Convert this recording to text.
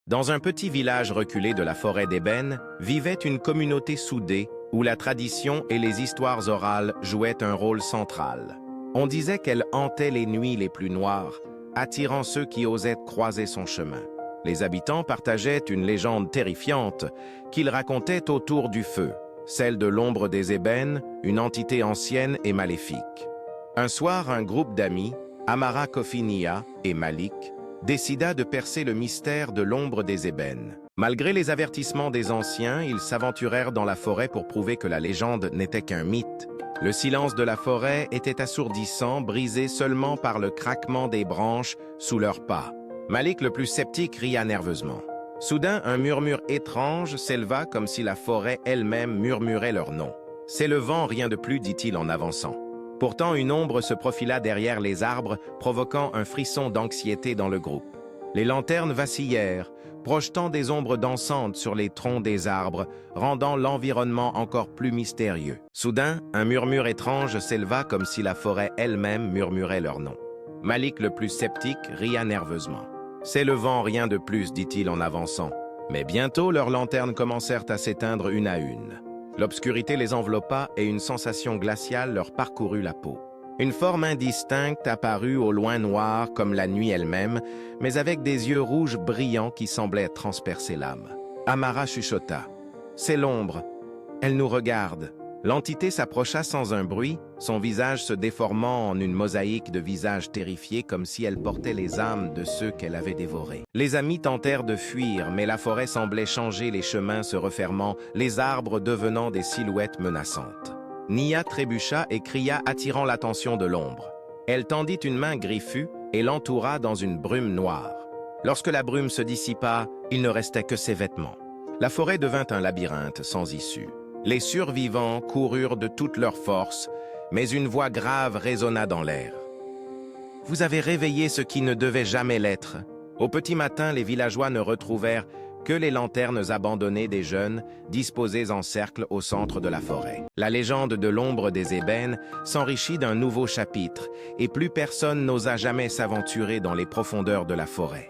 Dans un petit village reculé de la forêt d'ébène, vivait une communauté soudée où la tradition et les histoires orales jouaient un rôle central. On disait qu'elle hantait les nuits les plus noires, attirant ceux qui osaient croiser son chemin. Les habitants partageaient une légende terrifiante qu'ils racontaient autour du feu, celle de l'ombre des ébènes, une entité ancienne et maléfique. Un soir, un groupe d'amis, Amara Kofinia et Malik, décida de percer le mystère de l'ombre des ébènes. Malgré les avertissements des anciens, ils s'aventurèrent dans la forêt pour prouver que la légende n'était qu'un mythe. Le silence de la forêt était assourdissant, brisé seulement par le craquement des branches sous leurs pas. Malik, le plus sceptique, ria nerveusement. Soudain, un murmure étrange s'éleva comme si la forêt elle-même murmurait leur nom. « C'est le vent, rien de plus, dit-il en avançant. » Pourtant, une ombre se profila derrière les arbres, provoquant un frisson d'anxiété dans le groupe. Les lanternes vacillèrent, projetant des ombres dansantes sur les troncs des arbres, rendant l'environnement encore plus mystérieux. Soudain, un murmure étrange s'éleva comme si la forêt elle-même murmurait leur nom. Malik, le plus sceptique, ria nerveusement. « C'est le vent, rien de plus, dit-il en avançant. » Mais bientôt, leurs lanternes commencèrent à s'éteindre une à une. L'obscurité les enveloppa et une sensation glaciale leur parcourut la peau. Une forme indistincte apparut au loin noire comme la nuit elle-même, mais avec des yeux rouges brillants qui semblaient transpercer l'âme. Amara chuchota. « C'est l'ombre. Elle nous regarde. » L'entité s'approcha sans un bruit, son visage se déformant en une mosaïque de visages terrifiés comme si elle portait les âmes de ceux qu'elle avait dévorés. Les amis tentèrent de fuir, mais la forêt semblait changer, les chemins se refermant, les arbres devenant des silhouettes menaçantes. Nia trébucha et cria, attirant l'attention de l'ombre. Elle tendit une main griffue et l'entoura dans une brume noire. Lorsque la brume se dissipa, il ne restait que ses vêtements. La forêt devint un labyrinthe sans issue. Les survivants coururent de toute leur force, mais une voix grave résonna dans l'air. « Vous avez réveillé ce qui ne devait jamais l'être. » Au petit matin, les villageois ne retrouvèrent que les lanternes abandonnées des jeunes, disposées en cercle au centre de la forêt. La légende de l'ombre des ébènes s'enrichit d'un nouveau chapitre, et plus personne n'osa jamais s'aventurer dans les profondeurs de la forêt.